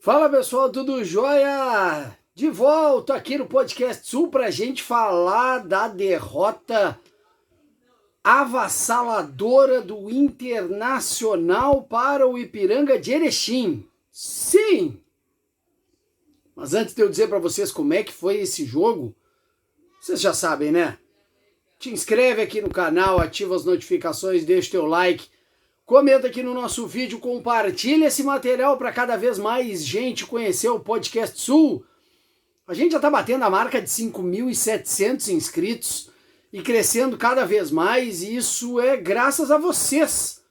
Fala pessoal, tudo jóia? De volta aqui no Podcast Sul pra gente falar da derrota avassaladora do Internacional para o Ipiranga de Erechim. Sim! Mas antes de eu dizer para vocês como é que foi esse jogo, vocês já sabem, né? Te inscreve aqui no canal, ativa as notificações, deixa o teu like, comenta aqui no nosso vídeo, compartilha esse material para cada vez mais gente conhecer o Podcast Sul. A gente já está batendo a marca de 5.700 inscritos e crescendo cada vez mais, e isso é graças a vocês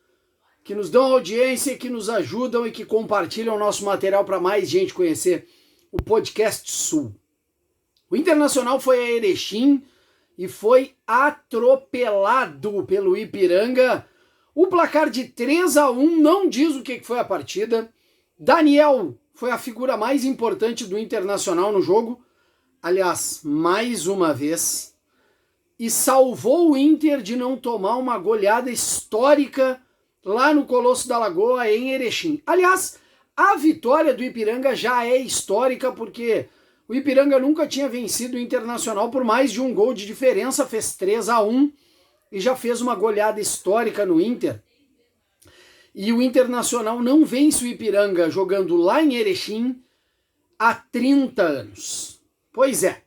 que nos dão audiência, que nos ajudam e que compartilham o nosso material para mais gente conhecer o Podcast Sul. O Internacional foi a Erechim e foi atropelado pelo Ipiranga. O placar de 3-1 não diz o que foi a partida. Daniel foi a figura mais importante do Internacional no jogo, aliás, mais uma vez, e salvou o Inter de não tomar uma goleada histórica lá no Colosso da Lagoa, em Erechim. Aliás, a vitória do Ipiranga já é histórica, porque o Ipiranga nunca tinha vencido o Internacional por mais de um gol de diferença, fez 3-1 e já fez uma goleada histórica no Inter. E o Internacional não vence o Ipiranga jogando lá em Erechim há 30 anos. Pois é.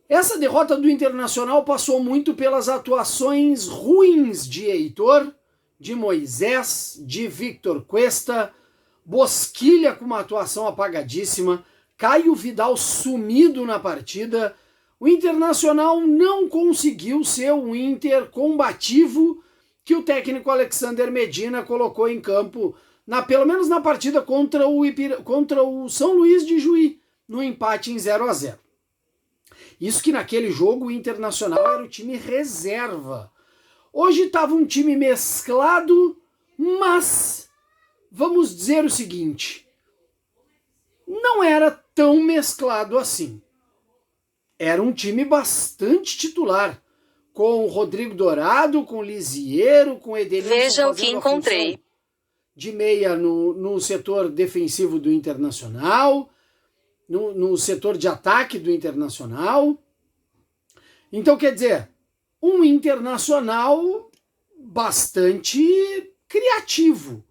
Essa derrota do Internacional passou muito pelas atuações ruins de Heitor, de Moisés, de Victor Cuesta, Bosquilha com uma atuação apagadíssima, Caio Vidal sumido na partida. O Internacional não conseguiu ser um Inter combativo que o técnico Alexander Medina colocou em campo, pelo menos na partida contra o São Luís de Juí, no empate em 0-0. Isso que naquele jogo o Internacional era o time reserva. Hoje estava um time mesclado, mas vamos dizer o seguinte, não era tão mesclado assim. Era um time bastante titular, com o Rodrigo Dourado, com o Lisiero, com o Edenilson. Veja o que encontrei. De meia no setor defensivo do Internacional, no setor de ataque do Internacional. Então, quer dizer, um Internacional bastante criativo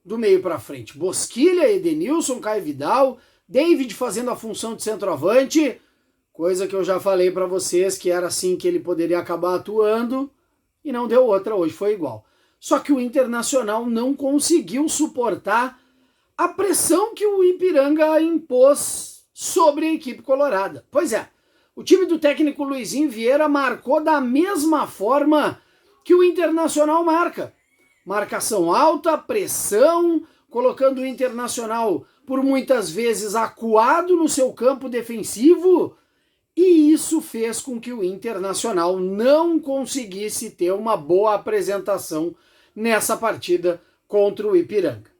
do meio para frente. Bosquilha, Edenilson, Caio Vidal, David fazendo a função de centroavante, coisa que eu já falei para vocês que era assim que ele poderia acabar atuando, e não deu outra, hoje foi igual. Só que o Internacional não conseguiu suportar a pressão que o Ipiranga impôs sobre a equipe colorada. Pois é, o time do técnico Luizinho Vieira marcou da mesma forma que o Internacional marca. Marcação alta, pressão, colocando o Internacional por muitas vezes acuado no seu campo defensivo, e isso fez com que o Internacional não conseguisse ter uma boa apresentação nessa partida contra o Ipiranga.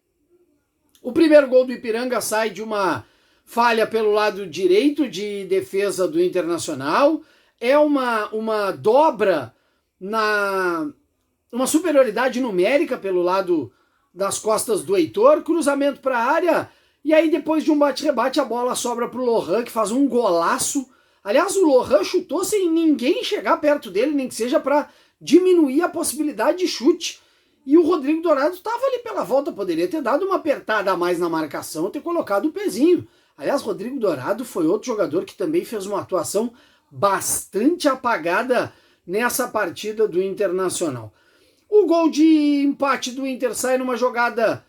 O primeiro gol do Ipiranga sai de uma falha pelo lado direito de defesa do Internacional, é uma dobra uma superioridade numérica pelo lado das costas do Heitor, cruzamento para a área, e aí depois de um bate-rebate a bola sobra para o Lohan, que faz um golaço. Aliás, o Lohan chutou sem ninguém chegar perto dele, nem que seja para diminuir a possibilidade de chute. E o Rodrigo Dourado estava ali pela volta, poderia ter dado uma apertada a mais na marcação, ter colocado o pezinho. Aliás, Rodrigo Dourado foi outro jogador que também fez uma atuação bastante apagada nessa partida do Internacional. O gol de empate do Inter sai numa jogada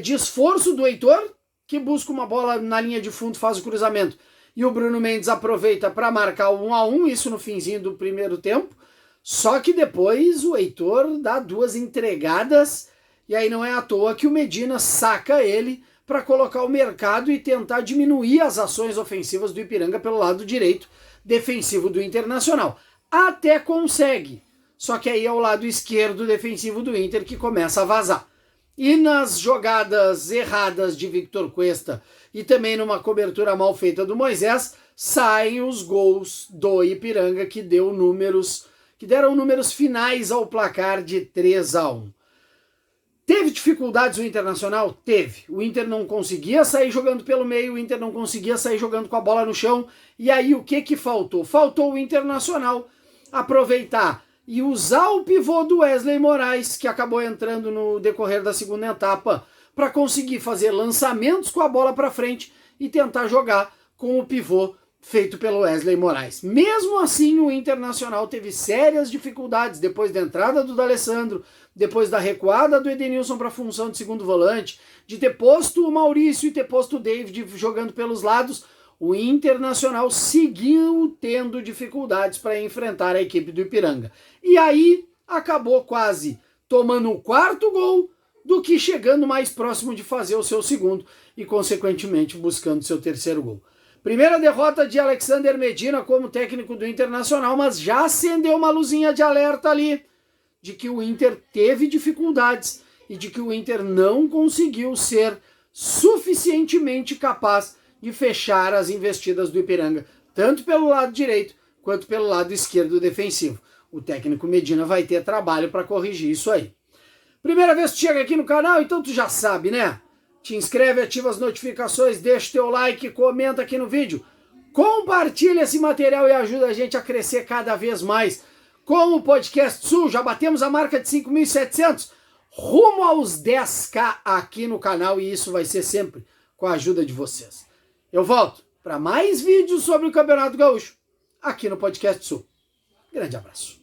de esforço do Heitor, que busca uma bola na linha de fundo, faz o cruzamento, e o Bruno Mendes aproveita para marcar o 1-1, isso no finzinho do primeiro tempo. Só que depois o Heitor dá duas entregadas, e aí não é à toa que o Medina saca ele para colocar o mercado e tentar diminuir as ações ofensivas do Ipiranga pelo lado direito defensivo do Internacional. Até consegue, só que aí é o lado esquerdo defensivo do Inter que começa a vazar. E nas jogadas erradas de Victor Cuesta e também numa cobertura mal feita do Moisés, saem os gols do Ipiranga que deram números finais ao placar de 3-1. Teve dificuldades o Internacional? Teve. O Inter não conseguia sair jogando pelo meio, o Inter não conseguia sair jogando com a bola no chão. E aí o que faltou? Faltou o Internacional aproveitar e usar o pivô do Wesley Moraes, que acabou entrando no decorrer da segunda etapa, para conseguir fazer lançamentos com a bola para frente e tentar jogar com o pivô feito pelo Wesley Moraes. Mesmo assim, o Internacional teve sérias dificuldades depois da entrada do D'Alessandro, depois da recuada do Edenilson para a função de segundo volante, de ter posto o Maurício e ter posto o David jogando pelos lados. O Internacional seguiu tendo dificuldades para enfrentar a equipe do Ipiranga. E aí acabou quase tomando o quarto gol do que chegando mais próximo de fazer o seu segundo e, consequentemente, buscando seu terceiro gol. Primeira derrota de Alexander Medina como técnico do Internacional, mas já acendeu uma luzinha de alerta ali de que o Inter teve dificuldades e de que o Inter não conseguiu ser suficientemente capaz de fechar as investidas do Ipiranga, tanto pelo lado direito quanto pelo lado esquerdo defensivo. O técnico Medina vai ter trabalho para corrigir isso aí. Primeira vez que tu chega aqui no canal, então tu já sabe, né? Te inscreve, ativa as notificações, deixa teu like, comenta aqui no vídeo. Compartilha esse material e ajuda a gente a crescer cada vez mais. Com o Podcast Sul, já batemos a marca de 5.700, rumo aos 10k aqui no canal, e isso vai ser sempre com a ajuda de vocês. Eu volto para mais vídeos sobre o Campeonato Gaúcho aqui no Podcast Sul. Grande abraço.